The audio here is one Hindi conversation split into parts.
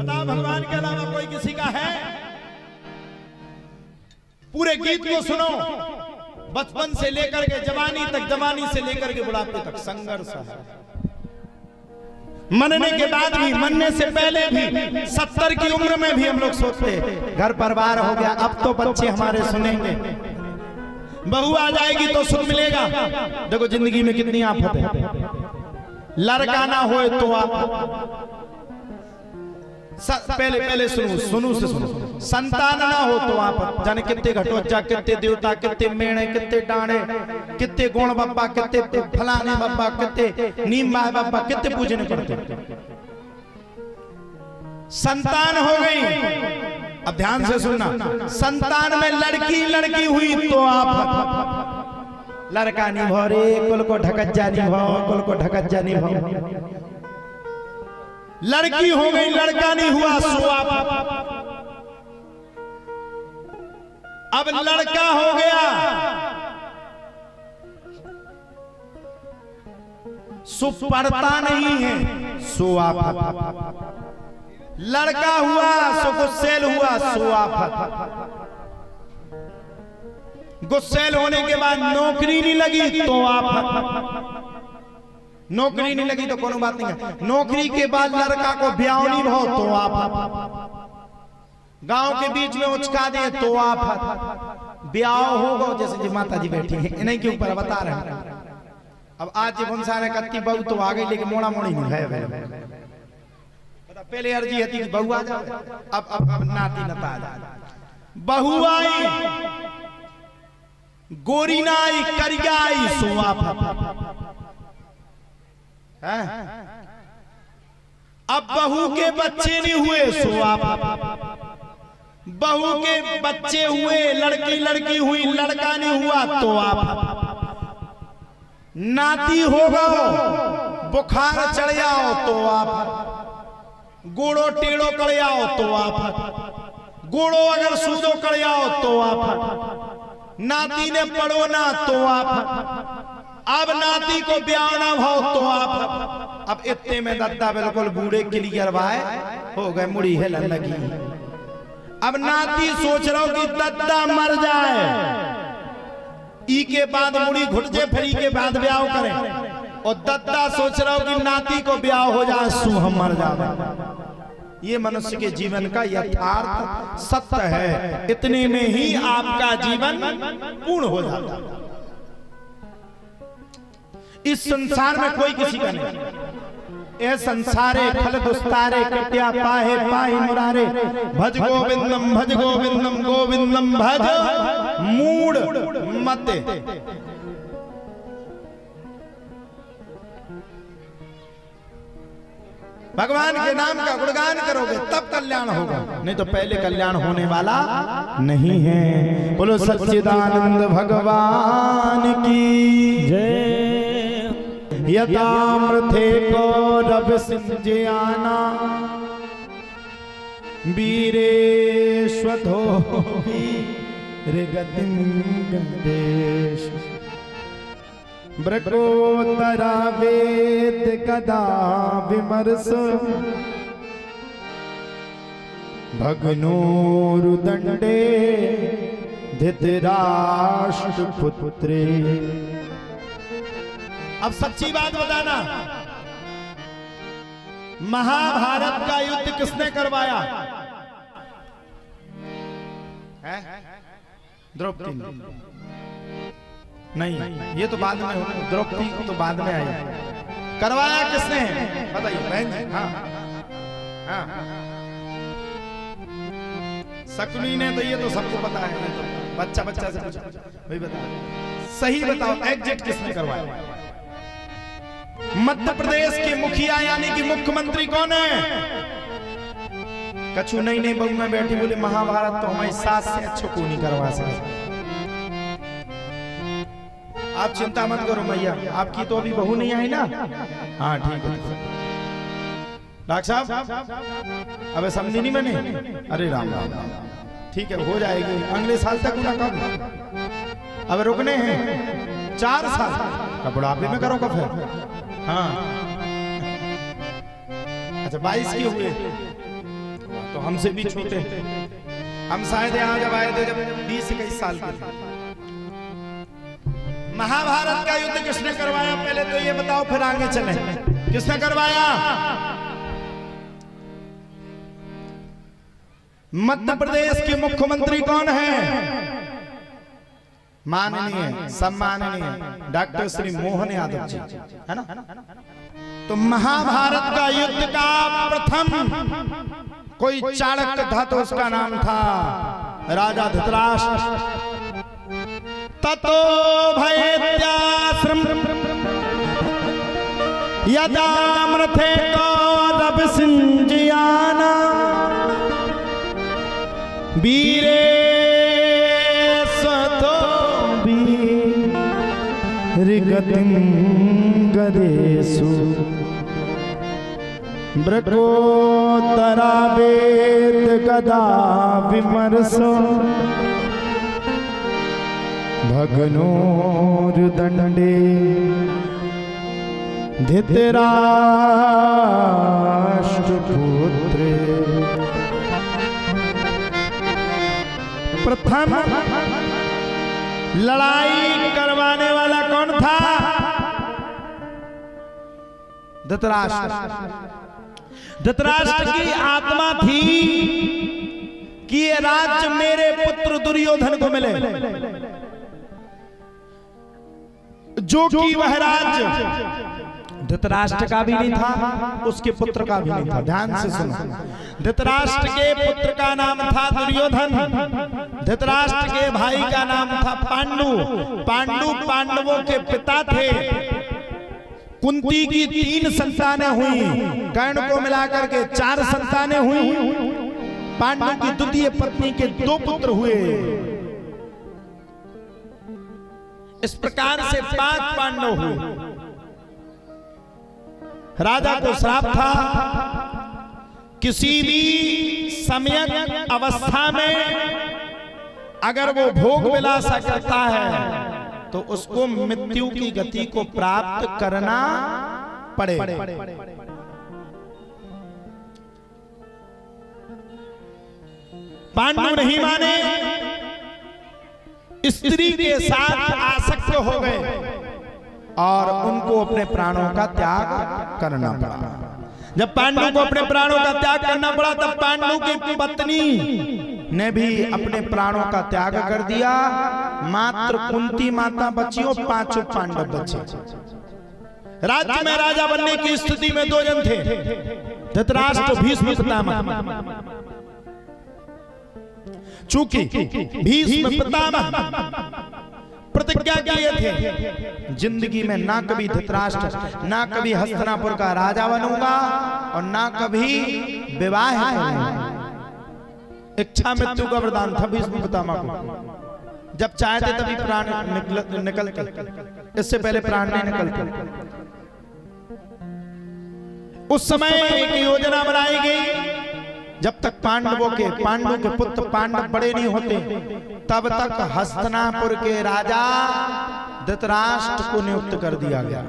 बताओ भगवान के अलावा कोई किसी का है? पूरे गीत को सुनो, बचपन से लेकर के जवानी तक, जवानी से लेकर के बुढ़ापे तक संघर्ष है। मनने के बाद भी, मनने से पहले भी, 70 की उम्र में भी हम लोग सोचते घर परिवार हो गया, अब तो बच्चे हमारे सुनेंगे, बहू आ जाएगी तो सुख मिलेगा। देखो जिंदगी में कितनी आफत है। लड़का ना हो तो आप पहले सुनो से सुनो, संतान ना हो तो आप जाने कितने घटोजा, कितने देवता, कितने मेणे, कितने डाणे, कितने गुण बाबा, कितने फलाने बाबा, कितने नीम बाबा, कितने पूजने पड़ते। संतान हो गई, अब ध्यान से सुनना, संतान में लड़की हुई तो आप लड़का नहीं भो रे, कुल को ढकज्जा नहीं भो, कुल को ढकज्जा नहीं भो। लड़की हो गई, लड़का नहीं हुआ सो आप। अब लड़का हो गया सो पढ़ता नहीं है सो आप। लड़का हुआ सो गुस्सेल हुआ सो आप। गुस्सेल होने के बाद नौकरी नहीं लगी तो आप। नौकरी नहीं लगी तो कोनो बात नहीं है, नौकरी के बाद लड़का को ब्याह नहीं हो तो आप। गांव के बीच में उचका दे तो आप। ब्याह होगा जैसे जी माता जी बैठी है इन्हीं के ऊपर बता रहे हैं। अब आज भुनसा ने कत्ती बहू तो आ गई, लेकिन मोड़ा मोड़ी नहीं है। पहले अर्जी थी कि बहू आ जाए, अब नाती नता आ जाए। बहू आई, गोरी ना आई, करिया आई सो आप। अब बहू के बच्चे नहीं हुए सो आप। बहू के बच्चे हुए, लड़की हुई, लड़का नहीं हुआ तो आप। नाती होगा, बुखार चढ़ जाओ तो आप। गोड़ो टेढ़ो कर जाओ तो आप। गोड़ो अगर सूदो कर जाओ तो आप। नाती ने पढ़ो ना तो आप। अब नाती को ब्याह ना भाव तो आप। अब इतने में दद्दा बिल्कुल बूढ़े क्लियर भाई हो गए, मुड़ी हिलन लगी। अब नाती सोच रहा हूं कि दद्दा मर जाए, ई के बाद मुड़ी घुट जाए, फिर ई के बाद ब्याह करें। और दद्दा सोच रहा हूं कि नाती को ब्याह हो जाए सो हम मर जाए। ये मनुष्य के जीवन का यथार्थ सत्य है। इतने में ही आपका जीवन पूर्ण हो जाता है। इस संसार में कोई किसी का नहीं। ए संसारे खल दुस्तारे कट्या पाहे पाहि मुरारे। भज गोविंदम गोविंदम भज मूड मते। भगवान के नाम का गुणगान करोगे तब कल्याण होगा, नहीं तो पहले कल्याण होने वाला नहीं है। बोलो सच्चिदानंद भगवान की जय। यथामृथे कौरव सिंजयाना वीरेश्वधो वीरगतिं गणेश। ब्रकोत्तरा वेद कदा विमर्श भग्नोरुदंडे धृतराष्ट्र पुत्रे। अब सच्ची बात बताना, महाभारत का युद्ध किसने करवाया? द्रौपदी नहीं, ये तो बाद में, द्रौपदी तो बाद में आई। करवाया किसने बताइए बहन जी? हाँ हाँ, शकुनी ने तो, ये तो सबको पता है, तो बच्चा से पूछो भाई बताओ, सही बताओ एग्जिट किसने करवाया? मध्य प्रदेश के मुखिया यानी कि मुख्यमंत्री कौन है? कछु नहीं बहू में बैठी बोले महाभारत तो हमारी सास से अच्छो को नहीं करवा सकते। आप चिंता मत करो मैया, आपकी तो अभी बहू नहीं आई ना। हाँ ठीक है डॉक्टर साहब, अबे समझी नहीं मैंने। अरे राम राम, ठीक है हो जाएगी अगले साल तक ना। कब? अब रुकने हैं 4 साल का, बुढ़ापे में करो कब फिर? हाँ अच्छा 22 के हुए, तो हमसे भी छोटे, हम शायद यहाँ जब आए थे जब 20-21 साल के थे। महाभारत का युद्ध किसने करवाया पहले तो ये बताओ, फिर आगे चले। किसने करवाया? मध्य प्रदेश के मुख्यमंत्री कौन है? माननीय सम्माननीय डॉक्टर श्री मोहन यादव जी, है ना। तो महाभारत का युद्ध का प्रथम कोई चाणक्य था, तो उसका नाम था राजा धृतराष्ट्र। ततो भयत्याश्रम यदामृथे कौरव सिंजयाना वीरे स्वतो वीरगतिं गदेषु ब्रकोत्तरा वेद गदा विमर्शो भग्नोर्दण्डे धृतराष्ट्रपुत्रे। प्रथम लड़ाई करवाने वाला कौन था? धृतराष्ट्र। धृतराष्ट्र की आत्मा थी कि ये राज्य मेरे पुत्र दुर्योधन को मिले, जो कि वह राज्य धृतराष्ट्र का भी नहीं था, उसके पुत्र का भी नहीं था। ध्यान से सुनो, धृतराष्ट्र के पुत्र का नाम था दुर्योधन, धृतराष्ट्र के भाई का नाम था पांडु। पांडु पांडवों के पिता थे। कुंती की 3 संतानें हुई, कर्ण को मिलाकर के 4 संतानें हुई। पांडु की द्वितीय पत्नी के 2 पुत्र हुए। इस प्रकार से 5 पांडव हुए। राजा को श्राप था, किसी भी समय अवस्था में अगर वो भोग विलासा करता है तो उसको मृत्यु की गति को प्राप्त करना पड़े। पांडु नहीं माने, स्त्री के साथ आसक्त हो गए और उनको अपने प्राणों का त्याग करना पड़ा। जब पांडु को अपने प्राणों का त्याग करना पड़ा तब पांडु की पत्नी ने भी अपने प्राणों का त्याग कर दिया। मात्र कुंती माता बची और 5 पांडव बचे। राज्य में राजा बनने की स्थिति में 2 जन थे, धृतराष्ट्र भीष्म पितामह। चूंकि भीष्म पितामह प्रतिज्ञा किए थे जिंदगी में ना कभी धृतराष्ट्र, ना कभी हस्तिनापुर का राजा बनूंगा और ना कभी विवाह करूंगा। इच्छा मृत्यु का वरदान था भीष्म पितामह को। जब चाहते तभी प्राण निकलते, इससे पहले प्राण नहीं निकलते। उस समय एक योजना बनाई गई, जब तक पांडु के पुत्र पांडव बड़े नहीं होते तब तक हस्तिनापुर के राजा धृतराष्ट्र को नियुक्त कर दिया गया।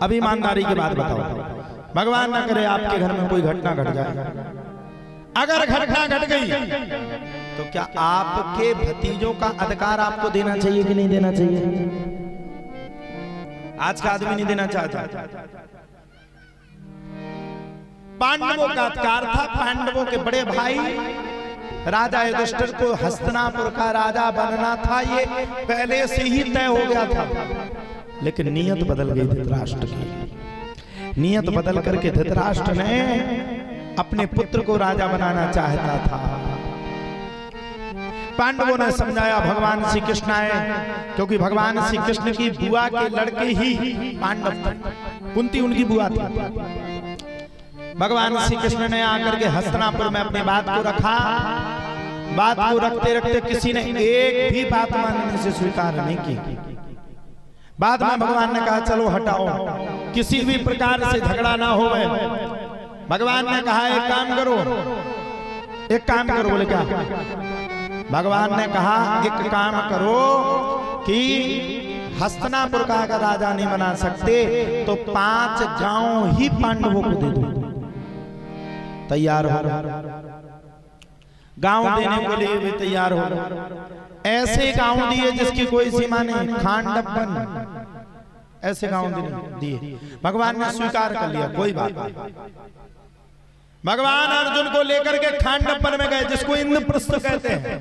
अब ईमानदारी की बात बताओ, भगवान न करे आपके घर में कोई घटना घट जाए। अगर घटना घट गई तो क्या आपके भतीजों का अधिकार आपको देना चाहिए कि नहीं देना चाहिए? आज का आदमी नहीं देना चाहता। पांडवों का अधिकार था। पांडवों के बड़े भाई राजा युधिष्ठिर को हस्तिनापुर का राजा बनना था, ये पहले से ही तय हो गया था। लेकिन नियत बदल गई धृतराष्ट्र की। नियत बदल करके धृतराष्ट्र ने अपने पुत्र को राजा बनाना चाहता था। पांडवों ने समझाया, भगवान श्री कृष्ण आए, क्योंकि भगवान श्री कृष्ण की बुआ के लड़के ही पांडव थे, कुंती उनकी बुआ थी। भगवान श्री कृष्ण ने आकर के हस्तिनापुर में अपनी बात को रखा। बात को रखते रखते किसी ने एक भी बात मानने से स्वीकार नहीं की। बाद में भगवान ने कहा चलो हटाओ, किसी भी प्रकार से झगड़ा ना हो। भगवान ने कहा एक काम करो, एक काम करो। बोले क्या? भगवान ने कहा एक काम करो कि हस्तिनापुर का अगर राजा नहीं बना सकते तो 5 गांव ही पांडवों को दे दो। तैयार हो, गांव देने के लिए भी तैयार हो। ऐसे गांव दिए जिसकी कोई सीमा नहीं, खांडप्पन, ऐसे गांव दिए। भगवान ने स्वीकार कर लिया, कोई बात नहीं। भगवान अर्जुन को लेकर के खांडप्पन में गए, जिसको इंद्रप्रस्थ कहते हैं।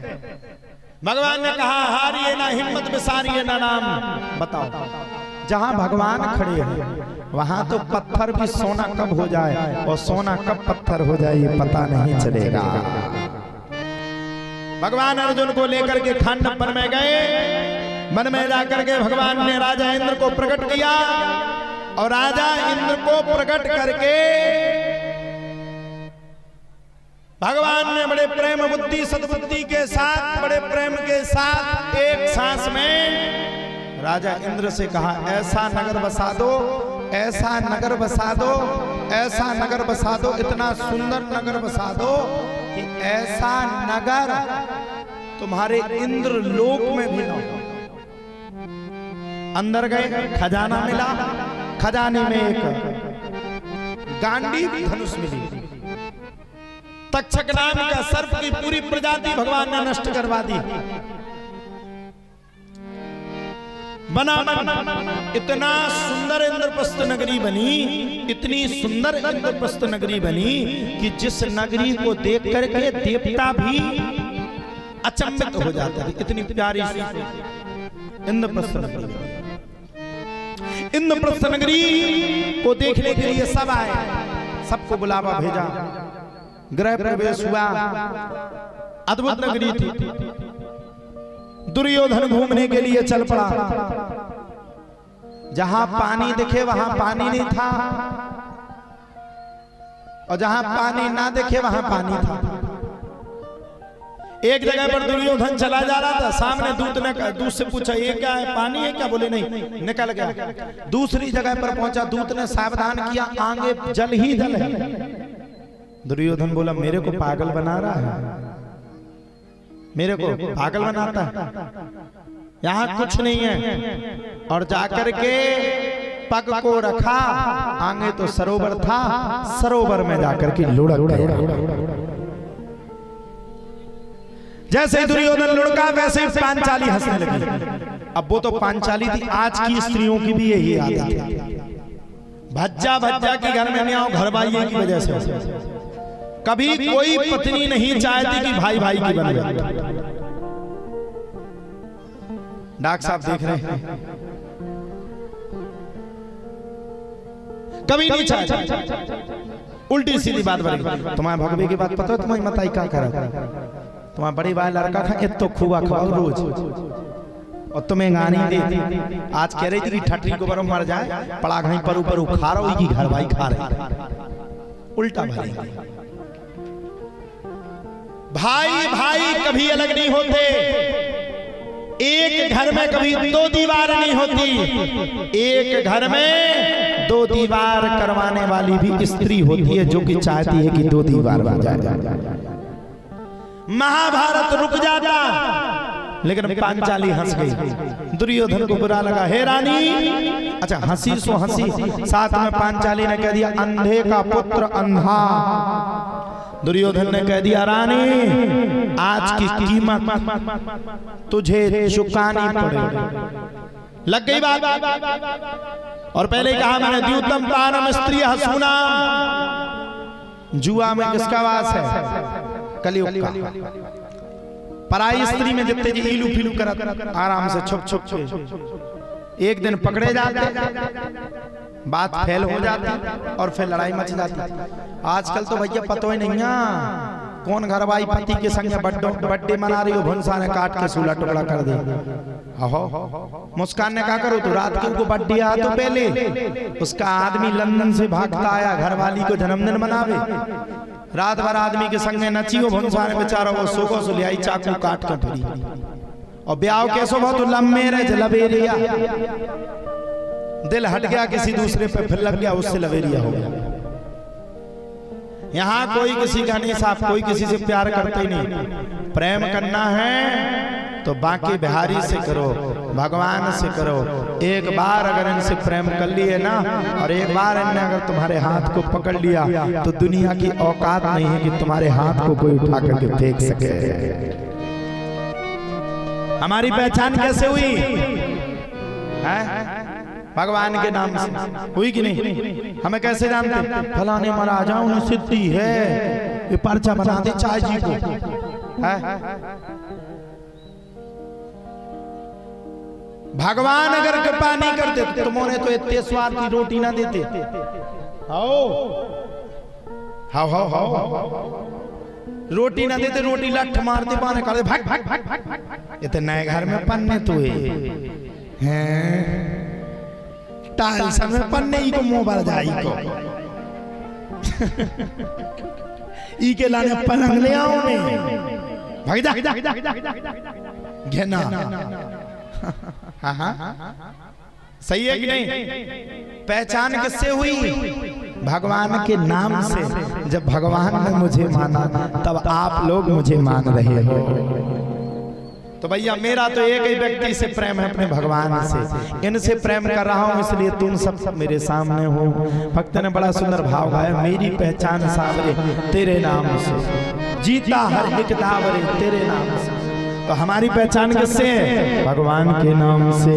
भगवान ने कहा, हारिए ना हिम्मत बिसारिए ना नाम। बताओ, जहां भगवान खड़े हैं वहां तो पत्थर भी सोना कब हो जाए और सोना कब पत्थर हो जाए ये पता नहीं चलेगा। भगवान अर्जुन को लेकर के खांडप्पन में गए। मन में जाकर के भगवान ने राजा इंद्र को प्रकट किया और राजा इंद्र को प्रकट करके भगवान ने बड़े प्रेम बुद्धि सद्बुद्धि के साथ, बड़े प्रेम के साथ एक सांस में राजा इंद्र से कहा, ऐसा नगर बसा दो, ऐसा नगर बसा दो, ऐसा नगर बसा दो, इतना सुंदर नगर बसा दो कि ऐसा नगर तुम्हारे इंद्र लोक में भी न हो। अंदर गए, खजाना मिला। खजाने में एक गांडीव धनुष मिली। तक्षक नाम का सर्प की पूरी प्रजाति भगवान ने नष्ट करवा दी। बना इतना सुंदर इंद्रप्रस्थ नगरी बनी, इतनी सुंदर इंद्रप्रस्थ नगरी बनी कि जिस नगरी को देख करके देवता भी अचंभित हो जाते थे। इतनी प्यारी इंद्रप्रस्थ नगरी। इंद्रप्रस्थ नगरी को देखने के लिए सब आए, सबको बुलावा भेजा, गृह प्रवेश हुआ। अद्भुत नगरी थी। दुर्योधन घूमने के लिए चल पड़ा। जहां पानी दिखे वहां पानी नहीं था और जहां पानी ना दिखे वहां पानी था। एक जगह पर दुर्योधन चला जा रहा था, सामने दूत से पूछा, ये क्या है, पानी है क्या? बोले नहीं, निकल गया। दूसरी जगह पर पहुंचा, दूत ने सावधान किया, आगे जल ही जल है। दुर्योधन बोला, मेरे को पागल बना रहा है, मेरे को पागल बनाता है, यहाँ कुछ नहीं है। और जाकर के पग को रखा, आगे तो सरोवर था, सरोवर में जाकर के लुढ़क गया। जैसे दुर्योधन लुढ़का वैसे ही पांचाली हंसने लगी। अब वो तो पांचाली थी, आज की स्त्रियों की भी यही आदत है। भज्जा भज्जा के घर में नहीं आओ, घर वाली की वजह से। कभी कोई पत्नी नहीं चाहती कि भाई भाई की बन जाए। डॉक्टर साहब देख रहे हैं, कभी नहीं चाहती। उल्टी सीधी बात बनी। तुम्हारे भगवे की बात पता है? तुम्हारी मताई क्या करा, तुम्हारा बड़ी भाई लड़का खा तो खुआ खवाओ रोज, और तुम्हें गानी देती। आज कह रही थी कि ठटरी को बरो मर जाए, पड़ा घहीं पर ऊपर खा रहा हो, घर भाई खा रहे। उल्टा भाई, भाई भाई कभी अलग नहीं होते। एक घर में कभी दो दीवार नहीं होती। एक घर में दो दीवार करवाने वाली भी स्त्री होती है, जो कि चाहती है कि दो दीवार बन जाए। महाभारत रुक जाता, लेकिन पांचाली हंस गई। दुर्योधन को बुरा लगा, हे रानी, अच्छा हंसी सो हंसी, साथ में पांचाली ने कह दिया, अंधे का पुत्र अंधा। दुर्योधन ने कह दिया, रानी आज की कीमत तुझे चुकानी पड़ेगी। लग गई बात। और पहले कहा मैंने, द्यूतम तारम स्त्री हसूना। जुआ में किसका वास है? कलियुग का। पराई स्त्री में जितने जी इलू फिलू करत, आराम से छुप छुप के एक दिन पकड़े जाते, बात फैल हो जाती और फिर लड़ाई मच जाती। आजकल तो भैया पता ही नहीं है कौन घर भाई पति के संग बर्थडे मना रही हो, भुनसा ने काट के सूला टुकड़ा कर दे। मुस्कान ने कहा करो तो रात को बर्थडे आ तो पहले उसका आदमी लंदन से भागता आया घर वाली को जन्मदिन मनावे। रात भर आदमी के संग नचियो, भुनसा ने बेचारा वो सोगो से ले आई चाकू काट कर फिरी। और ब्याह कैसो बहुत लम्बे रहे लबेरिया, दिल हट गया किसी दूसरे पे, फिर लग गया उससे लबेरिया हो गया। यहाँ कोई किसी का नहीं साफ, कोई किसी से प्यार करते ही नहीं। प्रेम करना है तो बाकी बिहारी से करो, भगवान से करो। एक बार अगर इनसे प्रेम कर लिए ना, और एक बार इनने अगर तुम्हारे हाथ को पकड़ लिया तो दुनिया की औकात नहीं है कि तुम्हारे हाथ को कोई उठा करके फेंक सके। हमारी पहचान कैसे हुई है? भगवान के नाम से हुई कि नहीं? हमें कैसे जानते? फलाने महाराजाओं ने सिद्धि है, ये पर्चा बना दे चाय जी को है? भगवान अगर कृपा नहीं करते तो तुम्हारे तो इतने स्वाद की रोटी ना देते। आओ हाओ हाओ हाओ रोटी ना देते, रोटी लठ मारते पाने कर दे भाग भाग भाग भाग। इतने नए घर में पन्ने तो हैं टाइल्स में पन्ने ही को मुंह भर जाई को ई के लाने पलंग ले आओ ने भाग जा घेना। हाँ हाँ सही है कि नहीं? पहचान किससे हुई? भगवान के नाम से। जब भगवान ने मुझे माना तब आप लोग मुझे मान रहे हो। तो भैया मेरा तो एक ही व्यक्ति से प्रेम है, अपने भगवान से। इनसे प्रेम कर रहा हूं इसलिए तुम सब मेरे सामने हो। भक्त ने बड़ा सुंदर भाव गाया, मेरी पहचान सावरे तेरे नाम से, जीता हर एक दावरे तेरे नाम से। तो हमारी पहचान किससे है? भगवान के नाम से।